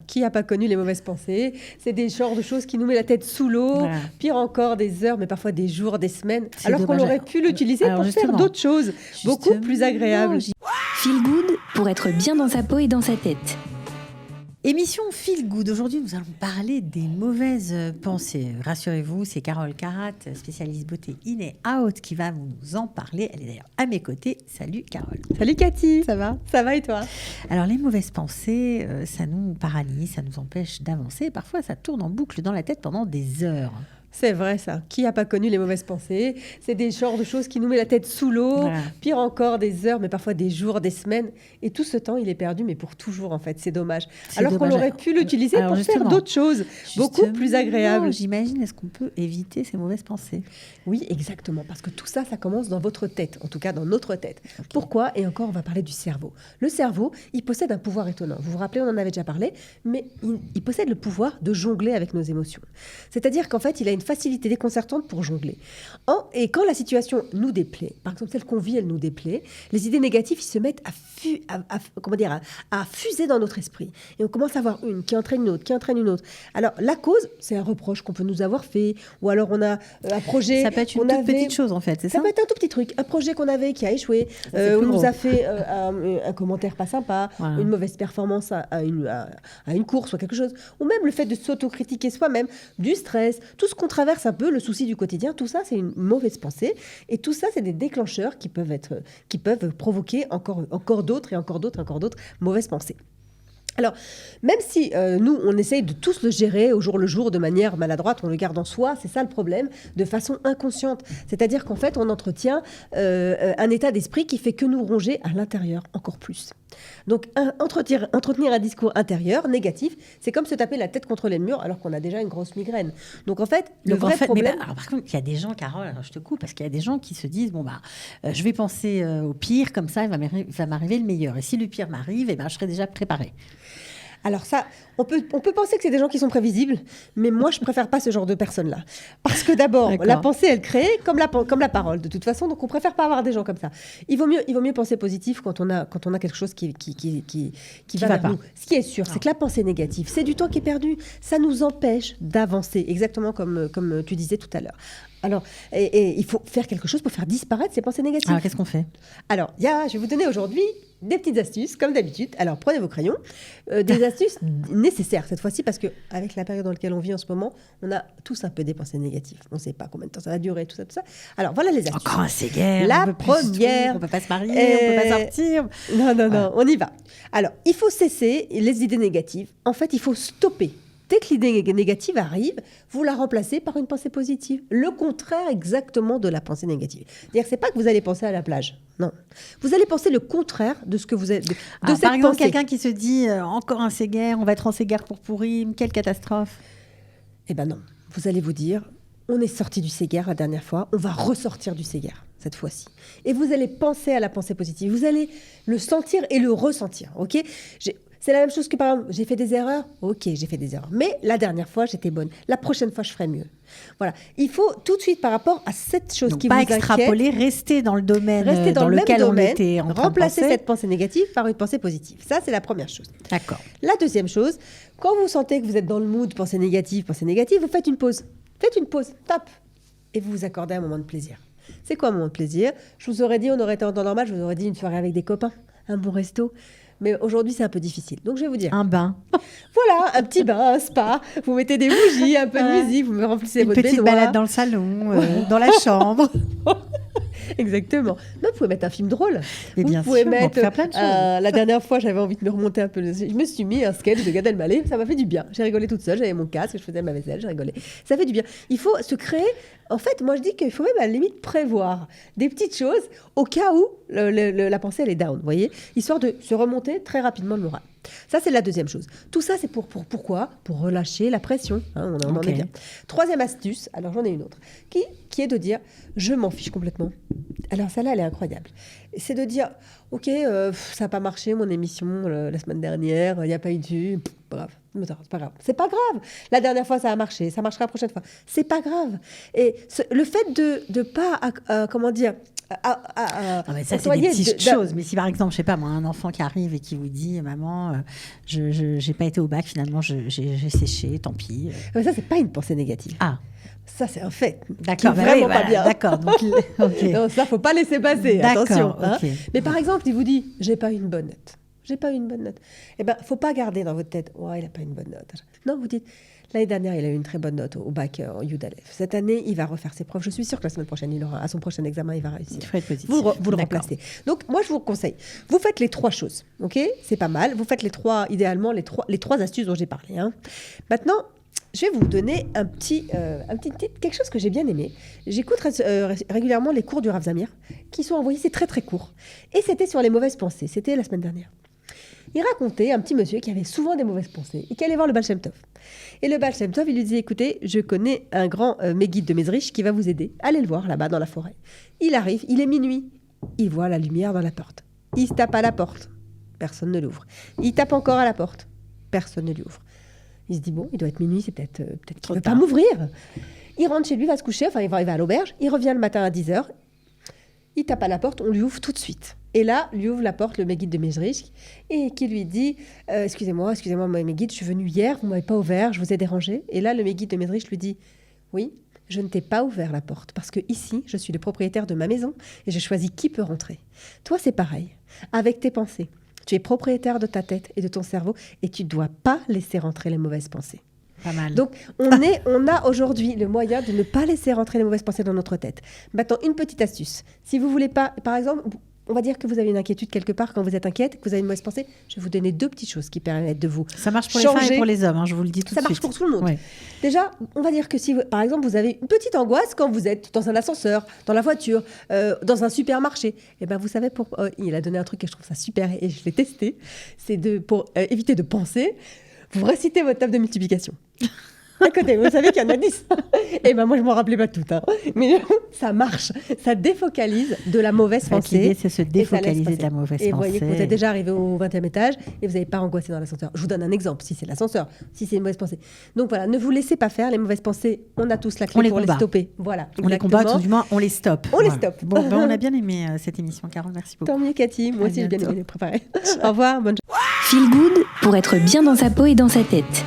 Qui n'a pas connu les mauvaises pensées? C'est des genres de choses qui nous met la tête sous l'eau, Voilà. pire encore des heures, mais parfois des jours, des semaines, C'est alors qu'on dommage. aurait pu l'utiliser Alors, pour faire justement. d'autres choses beaucoup plus agréables. Feel Good pour être bien dans sa peau et dans sa tête. Émission Feel Good. Aujourd'hui, nous allons parler des mauvaises pensées. Rassurez-vous, c'est Carole Carat, spécialiste beauté in et out, qui va nous en parler. Elle est d'ailleurs à mes côtés. Salut Carole. Salut Cathy, Ça va? ça va et toi? Alors, les mauvaises pensées, ça nous paralyse, ça nous empêche d'avancer. Parfois, ça tourne en boucle dans la tête pendant des heures. C'est vrai ça, qui n'a pas connu les mauvaises pensées? C'est des genres de choses qui nous met la tête sous l'eau, Voilà. pire encore des heures, mais parfois des jours, des semaines. Et tout ce temps, il est perdu, mais pour toujours en fait, c'est dommage. C'est Alors qu'on dommage. aurait pu l'utiliser Alors, pour faire justement. d'autres choses beaucoup plus Justement, agréables. J'imagine, est-ce qu'on peut éviter ces mauvaises pensées? Oui, exactement, parce que tout ça, ça commence dans votre tête, en tout cas dans notre tête. Pourquoi? Et encore, on va parler du cerveau. Le cerveau, il possède un pouvoir étonnant. Vous vous rappelez, on en avait déjà parlé, mais il possède le pouvoir de jongler avec nos émotions. C'est-à-dire qu'en fait, il a une facilité déconcertante pour jongler. Et quand la situation nous déplaît, par exemple celle qu'on vit, elle nous déplaît, les idées négatives, ils se mettent à fuser dans notre esprit. Et on commence à avoir une qui entraîne une autre, qui entraîne une autre. Alors, la cause, c'est un reproche qu'on peut nous avoir fait, ou alors on a un projet... Ça peut être une qu'on toute avait- petite chose, en fait, c'est ça? Ça peut être un tout petit truc, un projet qu'on avait qui a échoué, c'est ou plus nous gros. a fait un commentaire pas sympa, Voilà. une mauvaise performance à une course ou quelque chose, ou même le fait de s'autocritiquer soi-même, du stress, tout ce qu'on traverse un peu, le souci du quotidien, tout ça c'est une mauvaise pensée, et tout ça c'est des déclencheurs qui peuvent provoquer encore d'autres et encore d'autres, encore d'autres mauvaises pensées. Alors, même si nous, on essaye de tous le gérer au jour le jour de manière maladroite, on le garde en soi, c'est ça le problème, de façon inconsciente. C'est-à-dire qu'en fait, on entretient un état d'esprit qui fait que nous ronger à l'intérieur encore plus. Donc, entretenir un discours intérieur négatif, c'est comme se taper la tête contre les murs alors qu'on a déjà une grosse migraine. Donc, en fait, le Donc, vrai en fait, problème... alors, par contre, il y a des gens, Carole, alors je te coupe, parce qu'il y a des gens qui se disent, je vais penser au pire, comme ça, il va m'arriver le meilleur. Et si le pire m'arrive, je serai déjà préparée. Alors ça, on peut penser que c'est des gens qui sont prévisibles, mais moi, je préfère pas ce genre de personnes-là. Parce que d'abord, D'accord. la pensée, elle crée comme la parole, de toute façon, donc on préfère pas avoir des gens comme ça. Il vaut mieux penser positif quand on a quelque chose qui va va vers pas. nous. Ce qui est sûr, c'est que la pensée négative, c'est du temps qui est perdu. Ça nous empêche d'avancer, exactement comme tu disais tout à l'heure. Alors, et il faut faire quelque chose pour faire disparaître ces pensées négatives. Alors, qu'est-ce qu'on fait? Alors, je vais vous donner aujourd'hui des petites astuces, comme d'habitude. Alors, prenez vos crayons. Des astuces nécessaires cette fois-ci, parce qu'avec la période dans laquelle on vit en ce moment, on a tous un peu des pensées négatives. On ne sait pas combien de temps ça va durer, tout ça, tout ça. Alors, voilà les astuces. Encore un séguerre. La on peut plus première, on peut pas se marier, on peut pas sortir. Non, on y va. Alors, il faut cesser les idées négatives. En fait, il faut stopper. Dès que l'idée négative arrive, vous la remplacez par une pensée positive. Le contraire exactement de la pensée négative. C'est-à-dire que c'est pas que vous allez penser à la plage. Non. Vous allez penser le contraire de ce que vous êtes, de cette Par exemple, pensée. quelqu'un qui se dit, encore un séguerre, on va être en séguerre pour pourrir, quelle catastrophe. Eh ben non. Vous allez vous dire, on est sorti du séguerre la dernière fois, on va ressortir du séguerre cette fois-ci. Et vous allez penser à la pensée positive. Vous allez le sentir et le ressentir. Ok ? C'est la même chose que par exemple, j'ai fait des erreurs. Ok, j'ai fait des erreurs. Mais la dernière fois, j'étais bonne. La prochaine fois, je ferai mieux. Voilà. Il faut tout de suite, par rapport à cette chose Donc, qui pas vous inquiète, extrapoler, rester dans le domaine rester dans le même lequel on domaine, était en train de remplacer penser. cette pensée négative par une pensée positive. Ça, c'est la première chose. D'accord. La deuxième chose, quand vous sentez que vous êtes dans le mood pensée négative, vous faites une pause. Faites une pause, top. Et vous vous accordez un moment de plaisir. C'est quoi un moment de plaisir? Je vous aurais dit, on aurait été en temps normal, je vous aurais dit une soirée avec des copains, un bon resto. Mais aujourd'hui, c'est un peu difficile. Donc, je vais vous dire. Un bain. Voilà, un petit bain, un spa. Vous mettez des bougies, un peu de musique, vous me remplissez Une votre petite baignoire. balade dans le salon, dans la chambre. Exactement. Non, vous pouvez mettre un film drôle. Mais Vous bien pouvez sûr, on mettre. peut faire plein de choses. La dernière fois, j'avais envie de me remonter un peu. Je me suis mis un sketch de Gad Elmaleh. Ça m'a fait du bien. J'ai rigolé toute seule. J'avais mon casque, je faisais ma vaisselle, j'ai rigolé. Ça fait du bien. Il faut se créer. En fait, moi, je dis qu'il faut même à la limite prévoir des petites choses au cas où la pensée elle est down. Vous voyez, histoire de se remonter très rapidement le moral. Ça, c'est la deuxième chose. Tout ça, c'est pourquoi? Pour relâcher la pression. Hein, on en Ok. est bien. Troisième astuce, alors j'en ai une autre, qui est de dire je m'en fiche complètement. Alors celle-là, elle est incroyable. C'est de dire ok, ça n'a pas marché mon émission la semaine dernière, il n'y a pas eu de vue, bref, c'est pas grave. C'est pas grave. La dernière fois, ça a marché, ça marchera la prochaine fois. C'est pas grave. Et le fait de pas, comment dire, Non, mais ça, c'est des petites choses. Mais si par exemple, je sais pas moi, un enfant qui arrive et qui vous dit, maman, je n'ai pas été au bac, finalement, j'ai séché, tant pis. Mais ça, c'est pas une pensée négative. Ah. Ça, c'est un fait. D'accord, qui est vraiment pas bien. D'accord. Donc, okay. Non, ça, faut pas laisser passer. Attention. Okay. Mais par exemple, il vous dit, j'ai pas eu une bonne note. J'ai pas eu une bonne note. Eh ben, faut pas garder dans votre tête, ouais, il a pas une bonne note. Non, vous dites, l'année dernière, il a eu une très bonne note au bac en UDALEF. Cette année, il va refaire ses preuves. Je suis sûre que la semaine prochaine, il aura, à son prochain examen, il va réussir. Vous le remplacez. Donc, moi, je vous conseille. Vous faites les 3 choses, ok ? C'est pas mal. Vous faites idéalement, les trois astuces dont j'ai parlé. Hein. Maintenant, je vais vous donner un petit titre, quelque chose que j'ai bien aimé. J'écoute régulièrement les cours du Rav Zamir qui sont envoyés, c'est très très court. Et c'était sur les mauvaises pensées, c'était la semaine dernière. Il racontait un petit monsieur qui avait souvent des mauvaises pensées et qui allait voir le Baal Shem Tov. Et le Baal Shem Tov, il lui disait, écoutez, je connais un grand Meguide de Mezrich qui va vous aider. Allez le voir là-bas dans la forêt. Il arrive, il est minuit. Il voit la lumière dans la porte. Il se tape à la porte. Personne ne l'ouvre. Il tape encore à la porte. Personne ne lui ouvre. Il se dit, bon, il doit être minuit, c'est peut-être qu'il ne veut pas m'ouvrir. Il rentre chez lui, va se coucher, enfin, il va à l'auberge. Il revient le matin à 10h. Il tape à la porte, on lui ouvre tout de suite. Et là, lui ouvre la porte le Meguide de Mezrich et qui lui dit excusez-moi, Meguide, je suis venu hier, vous ne m'avez pas ouvert, je vous ai dérangé. Et là, le Meguide de Mezrich lui dit oui, je ne t'ai pas ouvert la porte parce que ici, je suis le propriétaire de ma maison et j'ai choisi qui peut rentrer. Toi, c'est pareil, avec tes pensées. Tu es propriétaire de ta tête et de ton cerveau et tu ne dois pas laisser rentrer les mauvaises pensées. Pas mal. Donc, on a aujourd'hui le moyen de ne pas laisser rentrer les mauvaises pensées dans notre tête. Maintenant, une petite astuce. Si vous voulez pas, par exemple, on va dire que vous avez une inquiétude quelque part quand vous êtes inquiète, que vous avez une mauvaise pensée, je vais vous donner 2 petites choses qui permettent de vous Ça marche pour changer. les femmes et pour les hommes, hein, je vous le dis tout de suite. Ça marche pour tout le monde. Ouais. Déjà, on va dire que si, par exemple, vous avez une petite angoisse quand vous êtes dans un ascenseur, dans la voiture, dans un supermarché, et ben vous savez, il a donné un truc et je trouve ça super et je l'ai testé, c'est pour éviter de penser, vous récitez votre table de multiplication. À côté, vous savez qu'il y en a 10. Et ben moi, je ne m'en rappelais pas toutes. Hein. Mais ça marche. Ça défocalise de la mauvaise pensée. L'idée, c'est se défocaliser de la mauvaise pensée. Et vous voyez que vous êtes déjà arrivé au 20e étage et vous n'avez pas angoissé dans l'ascenseur. Je vous donne un exemple, si c'est l'ascenseur, si c'est une mauvaise pensée. Donc voilà, ne vous laissez pas faire. Les mauvaises pensées, on a tous la clé pour les stopper. Voilà, on les combat, tout du moins, on les stoppe. On les stoppe. Bon, ben, on a bien aimé cette émission, Carole. Merci beaucoup. Tant mieux, Cathy. Moi aussi, j'ai bien aimé les préparer. Au revoir. Bonne journée. Feel Good pour être bien dans sa peau et dans sa tête.